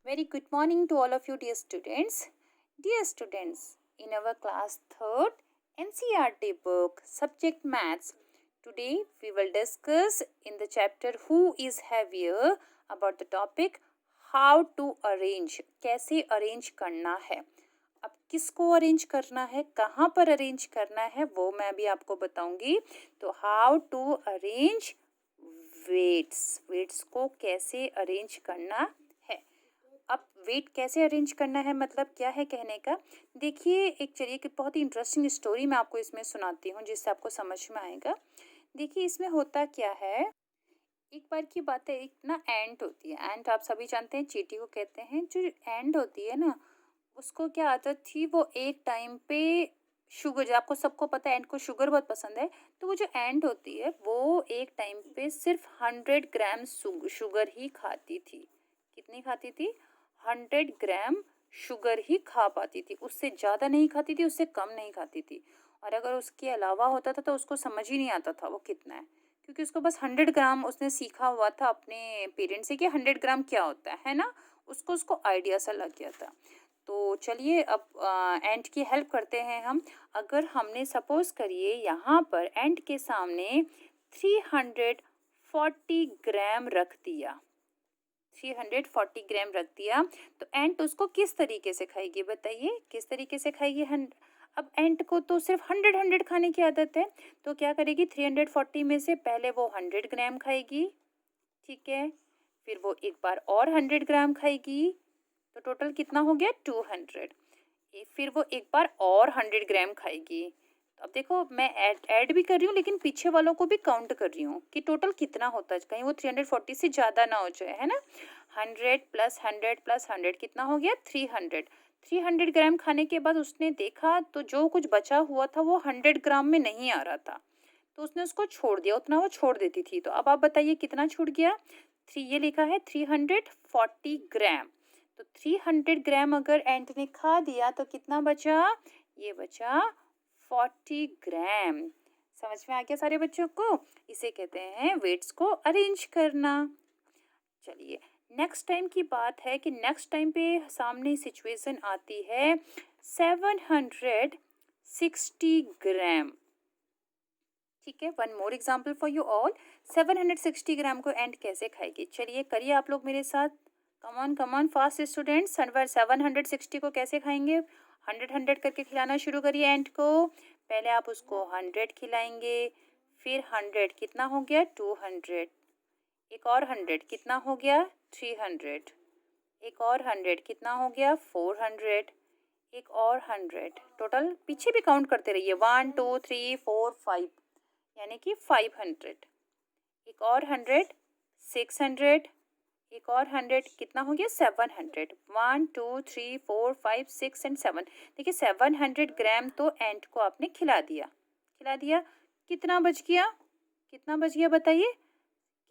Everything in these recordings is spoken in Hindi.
Very good morning to all of you, dear students. Dear students, in our class 3rd NCERT book, subject maths, today we will discuss in the chapter Who is Heavier about the topic How to arrange. कैसे अरेंज करना है. अब किसको अरेंज करना है, कहाँ पर अरेंज करना है, वो मैं भी आपको बताऊंगी. तो हाउ टू अरेंज वेट्स को कैसे अरेंज करना है. अब वेट कैसे अरेंज करना है मतलब क्या है कहने का. देखिए एक चलिए कि बहुत ही इंटरेस्टिंग स्टोरी मैं आपको इसमें सुनाती हूँ जिससे आपको समझ में आएगा. देखिए इसमें होता क्या है. एक बार की बात है, एक ना एंट होती है. एंट आप सभी जानते हैं चींटी को कहते हैं. जो एंट होती है ना, उसको क्या आदत थी, वो एक टाइम पे शुगर, आपको सबको पता है एंट को शुगर बहुत पसंद है. तो वो जो एंट होती है वो एक टाइम पे सिर्फ 100 ग्राम शुगर ही खाती थी. कितनी खाती थी? 100 ग्राम शुगर ही खा पाती थी. उससे ज़्यादा नहीं खाती थी, उससे कम नहीं खाती थी. और अगर उसके अलावा होता था तो उसको समझ ही नहीं आता था वो कितना है, क्योंकि उसको बस 100 ग्राम उसने सीखा हुआ था अपने पेरेंट्स से कि 100 ग्राम क्या होता है ना. उसको आइडिया सा लग गया था. तो चलिए अब एंट की हेल्प करते हैं हम. अगर हमने सपोज करिए यहाँ पर एंट के सामने 340 ग्राम रख दिया. 340 ग्राम रख दिया तो एंट उसको किस तरीके से खाएगी, बताइए किस तरीके से खाएगी. अब एंट को तो सिर्फ 100 खाने की आदत है. तो क्या करेगी, 340 में से पहले वो 100 ग्राम खाएगी. ठीक है, फिर वो एक बार और 100 ग्राम खाएगी. तो टोटल कितना हो गया, 200. फिर वो एक बार और 100 ग्राम खाएगी. तो अब देखो मैं ऐड भी कर रही हूँ लेकिन पीछे वालों को भी काउंट कर रही हूँ कि टोटल कितना होता है, कहीं वो 340 से ज़्यादा ना हो जाए, है ना. 100 + 100 + 100 कितना हो गया, 300. 300 ग्राम खाने के बाद उसने देखा तो जो कुछ बचा हुआ था वो 100 ग्राम में नहीं आ रहा था. तो उसने उसको छोड़ दिया, उतना वो छोड़ देती थी. तो अब आप बताइए कितना छूट गया. ये लिखा है 340 ग्राम. तो 300 ग्राम अगर एंट ने खा दिया तो कितना बचा, ये बचा 40 ग्राम. समझ में आ गया सारे बच्चों को. इसे कहते हैं वेट्स को अरेंज करना. चलिए नेक्स्ट टाइम की बात है कि नेक्स्ट टाइम पे सामने सिचुएशन आती है 760 ग्राम. ठीक है, one more example for you all. 760 ग्राम को एंड कैसे खाएगी, चलिए करिए आप लोग मेरे साथ. Come on fast students. 760 को कैसे खाएंगे, 100 करके खिलाना शुरू करिए एंट को. पहले आप उसको 100 खिलाएंगे, फिर 100 कितना हो गया, 200. एक और 100 कितना हो गया, 300. एक और 100 कितना हो गया, 400. एक और 100. टोटल पीछे भी काउंट करते रहिए, 1 2 3 4 5, यानी कि 500. एक और 100, 600. एक और 100 कितना हो गया, 700. 1 2 3 4 5 6 एंड 7. देखिए 700 ग्राम तो एंट को आपने खिला दिया. कितना बच गया, बताइए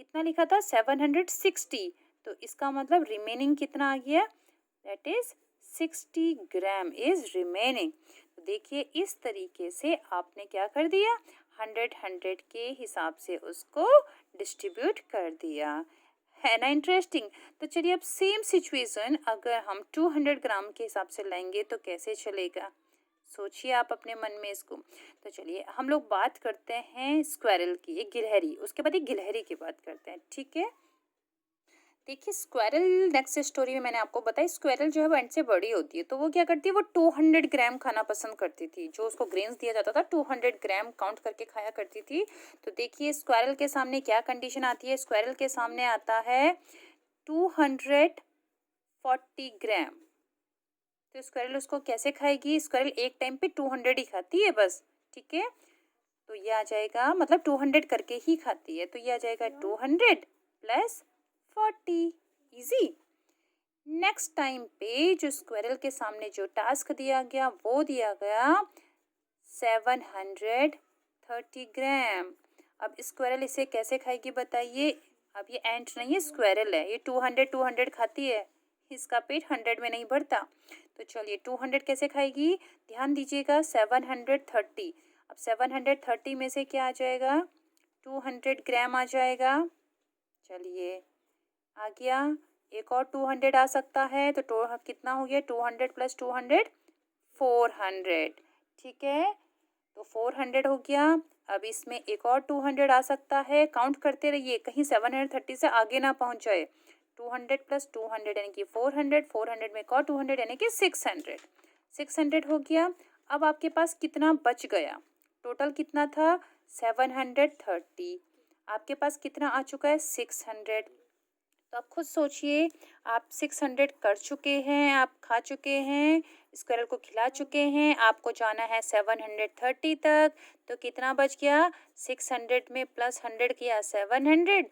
कितना लिखा था, 760. तो इसका मतलब रिमेनिंग कितना आ गया, that is 60 gram is remaining. तो देखिए इस तरीके से आपने क्या कर दिया, 100 के हिसाब से उसको डिस्ट्रीब्यूट कर दिया. है ना इंटरेस्टिंग. तो चलिए अब सेम सिचुएशन अगर हम 200 ग्राम के हिसाब से लाएंगे तो कैसे चलेगा, सोचिए आप अपने मन में इसको. तो चलिए हम लोग बात करते हैं स्क्वायरल की, एक गिलहरी, उसके बाद एक गिलहरी की बात करते हैं. ठीक है, देखिए स्क्वायरल नेक्स्ट स्टोरी में मैंने आपको बताया स्क्वायरल जो है वो एंड से बड़ी होती है. तो वो क्या करती है, वो 200 ग्राम खाना पसंद करती थी. जो उसको ग्रेन्स दिया जाता था 200 ग्राम काउंट करके खाया करती थी. तो देखिए स्क्वायरल के सामने क्या कंडीशन आती है, स्क्वायरल के सामने आता है 240 ग्राम. तो स्क्वायरल उसको कैसे खाएगी, स्क्वायरल एक टाइम पे 200 ही खाती है बस. ठीक है, तो ये आ जाएगा, मतलब 200 करके ही खाती है. तो ये आ जाएगा 200 + 40. इजी. नेक्स्ट टाइम पे जो स्क्वायरल के सामने जो टास्क दिया गया वो दिया गया 730 ग्राम. अब स्क्वायरल इसे कैसे खाएगी बताइए. अब ये एंट नहीं है, स्क्वायरल है. ये 200 खाती है, इसका पेट 100 में नहीं भरता. तो चलिए 200 कैसे खाएगी, ध्यान दीजिएगा. 730. अब 730 में से क्या आ जाएगा, 200 ग्राम आ जाएगा. चलिए आ गया. एक और 200 आ सकता है, तो कितना हो गया 200 + 200 400, ठीक है। तो 400 हो गया। अब इसमें एक और 200 आ सकता है, काउंट करते रहिए कहीं 730 से आगे ना पहुंच जाए। 200 + 200 यानी कि 400, 400 में एक और 200 यानी कि 600, 600 हो गया। अब आपके पास कितना बच गया, टोटल कितना था 730, आपके पास कितना आ चुका है 600। तो आप खुद सोचिए, आप 600 कर चुके हैं, आप खा चुके हैं, स्क्वायरल को खिला चुके हैं, आपको जाना है 730 तक। तो कितना बच गया, 600 में प्लस 100 किया 700,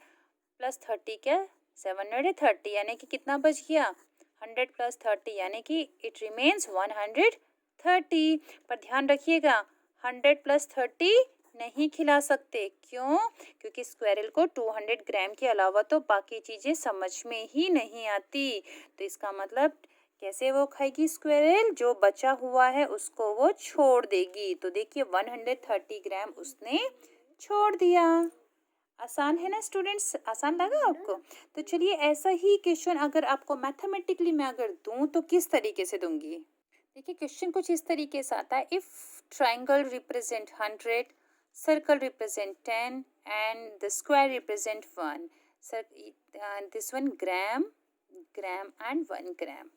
प्लस 30 क्या 730, यानी कि कितना बच गया 100 + 30 यानी कि इट रिमेन्स 130। पर ध्यान रखिएगा 100 + 30 नहीं खिला सकते, क्यों? क्योंकि स्क्वायरल को 200 ग्राम के अलावा तो बाकी चीज़ें समझ में ही नहीं आती। तो इसका मतलब कैसे वो खाएगी स्क्वायरल, जो बचा हुआ है उसको वो छोड़ देगी। तो देखिए 130 ग्राम उसने छोड़ दिया। आसान है ना स्टूडेंट्स, आसान लगा आपको? तो चलिए ऐसा ही क्वेश्चन अगर आपको मैथमेटिकली मैं अगर दूं तो किस तरीके से दूंगी। देखिए क्वेश्चन कुछ इस तरीके से आता है, if triangle represent 100, circle represent 10 and the square represent 1, this one gram, gram and 1 ग्राम।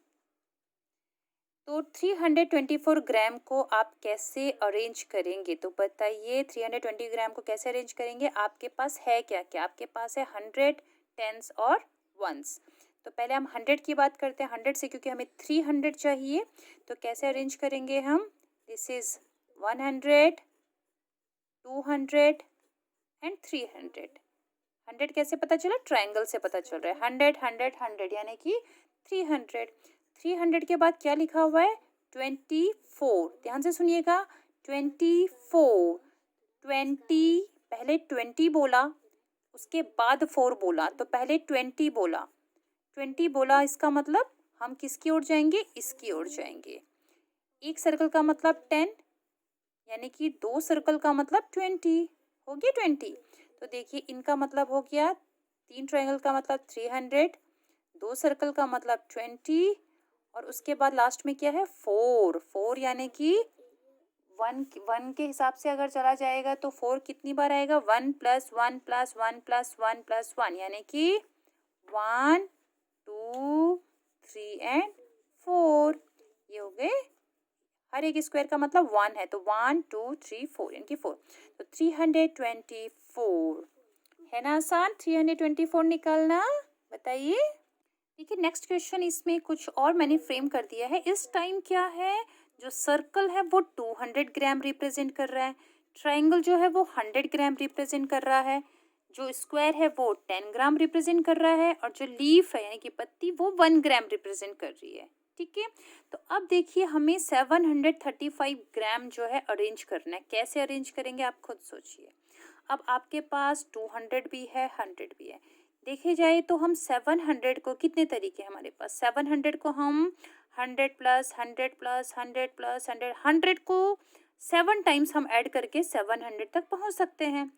तो 324 ग्राम को आप कैसे अरेंज करेंगे, तो बताइए 320 ग्राम को कैसे अरेंज करेंगे। आपके पास है क्या क्या, आपके पास है 100, टेंस और वंस। तो पहले हम 100 की बात करते हैं, 100 से क्योंकि हमें 300 चाहिए। तो कैसे अरेंज करेंगे हम, दिस इज 100, 200 एंड 300। 100 कैसे पता चला, ट्राइंगल से पता चल रहा है, 100 100 100 यानी कि 300। 300 के बाद क्या लिखा हुआ है 24, ध्यान से सुनिएगा 24, 20 पहले 20 बोला उसके बाद 4 बोला, तो पहले 20 बोला, 20 बोला, इसका मतलब हम किसकी ओर जाएंगे, इसकी ओर जाएंगे। एक सर्कल का मतलब 10 यानी कि 2 सर्कल का मतलब 20 हो गया 20। तो देखिए इनका मतलब हो गया, 3 ट्रायंगल का मतलब 300, 2 सर्कल का मतलब 20 और उसके बाद लास्ट में क्या है 4, 4 यानी कि 1 के हिसाब से अगर चला जाएगा तो 4 कितनी बार आएगा 1 + 1 + 1 + 1 + 1 यानी कि 1 2 3 एंड 4, ये हो गए। हर एक स्क्वायर का मतलब 1 है, तो 1 2 3 4 यानी कि 4। तो 324 है ना आसान 324 निकालना, बताइए। देखिए नेक्स्ट क्वेश्चन, इसमें कुछ और मैंने फ्रेम कर दिया है। इस टाइम क्या है, जो सर्कल है वो 200 ग्राम रिप्रेजेंट कर रहा है, ट्राइंगल जो है वो 100 ग्राम रिप्रेजेंट कर रहा है, जो स्क्वायर है वो 10 ग्राम रिप्रेजेंट कर रहा है और जो लीफ है यानी कि पत्ती वो 1 ग्राम रिप्रेजेंट कर रही है, ठीक है। तो अब देखिए हमें 735 ग्राम जो है अरेंज करना है, कैसे अरेंज करेंगे आप खुद सोचिए। अब आपके पास 200 भी है 100 भी है, देखे जाए तो हम 700 को कितने तरीके हैं हमारे पास, 700 को हम 100 + 100 + 100 + 100 100 को 7 टाइम्स हम ऐड करके 700 तक पहुंच सकते हैं।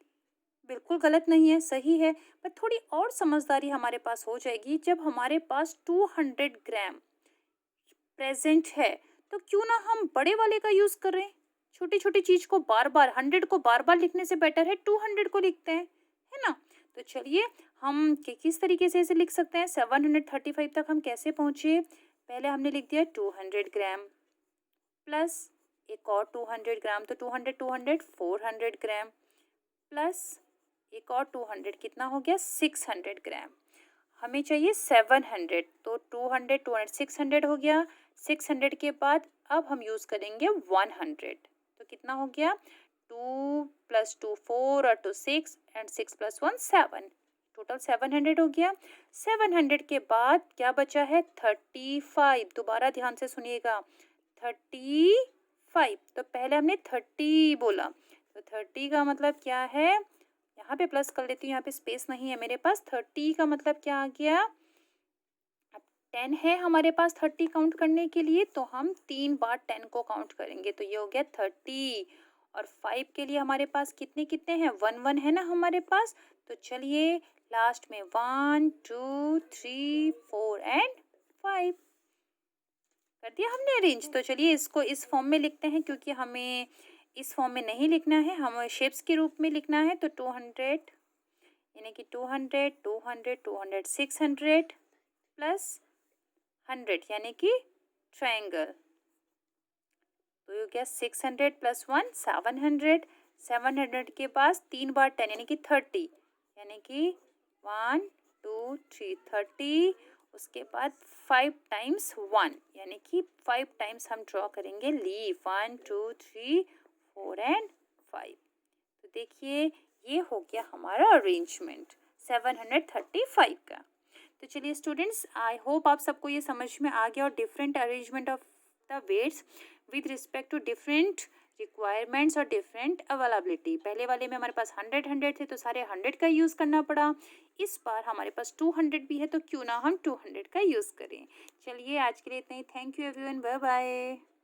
बिल्कुल गलत नहीं है, सही है। पर थोड़ी और समझदारी हमारे पास हो जाएगी जब हमारे पास 200 ग्राम प्रेजेंट है, तो क्यों ना हम बड़े वाले का यूज करें। छोटी छोटी चीज को बार बार 100 को बार बार लिखने से बेटर है 200 को लिखते हैं, है ना। तो चलिए हम किस तरीके से इसे लिख सकते हैं, 735 तक हम कैसे पहुंचे। पहले हमने लिख दिया 200 ग्राम प्लस एक और 200 ग्राम, तो 200 200 400 ग्राम प्लस एक और 200 कितना हो गया 600 ग्राम। हमें चाहिए 700, तो 200 200 600 हो गया। 600 के बाद अब हम यूज़ करेंगे 100, तो कितना हो गया 2 + 2 4 और 2 6 एंड 6 + 1 7, टोटल 700 हो गया। 700 के बाद क्या बचा है 35, दोबारा ध्यान से सुनिएगा 35। तो पहले हमने 30 बोला, तो 30 का मतलब क्या है, यहाँ पे प्लस कर लेती हूँ, यहाँ पे स्पेस नहीं है मेरे पास। 30 का मतलब क्या आ गया, अब 10 है हमारे पास 30 काउंट करने के लिए, तो हम 3 बार 10 को काउंट करेंगे, तो ये हो गया 30। और 5 के लिए हमारे पास कितने कितने हैं 1 1 है ना हमारे पास। तो चलिए लास्ट में 1 2 3 4 एंड 5 कर दिया हमने अरेंज। तो चलिए इसको इस फॉर्म में लिखते हैं, क्योंकि हमें इस फॉर्म में नहीं लिखना है, हमें शेप्स के रूप में लिखना है। तो 200 यानी कि 200 200 200 600 प्लस 100 यानी कि ट्रायंगल। तो ये क्या 600 प्लस 1 700, 700 के पास 3 बार 10 यानी कि 30, यानी कि 1 2 3 30। उसके बाद 5 टाइम्स 1 यानी कि 5 टाइम्स हम ड्रॉ करेंगे लीफ 1 2 3 4 एंड 5। तो देखिए ये हो गया हमारा अरेंजमेंट 735 का। तो चलिए स्टूडेंट्स, आई होप आप सबको ये समझ में आ गया, और different arrangement of the weights with respect to different requirements और डिफरेंट अवेलेबिलिटी। पहले वाले में हमारे पास 100 थे तो सारे 100 का यूज़ करना पड़ा। इस बार हमारे पास 200 भी है, तो क्यों ना हम 200 का यूज़ करें। चलिए आज के लिए इतना ही। Thank you everyone, bye bye.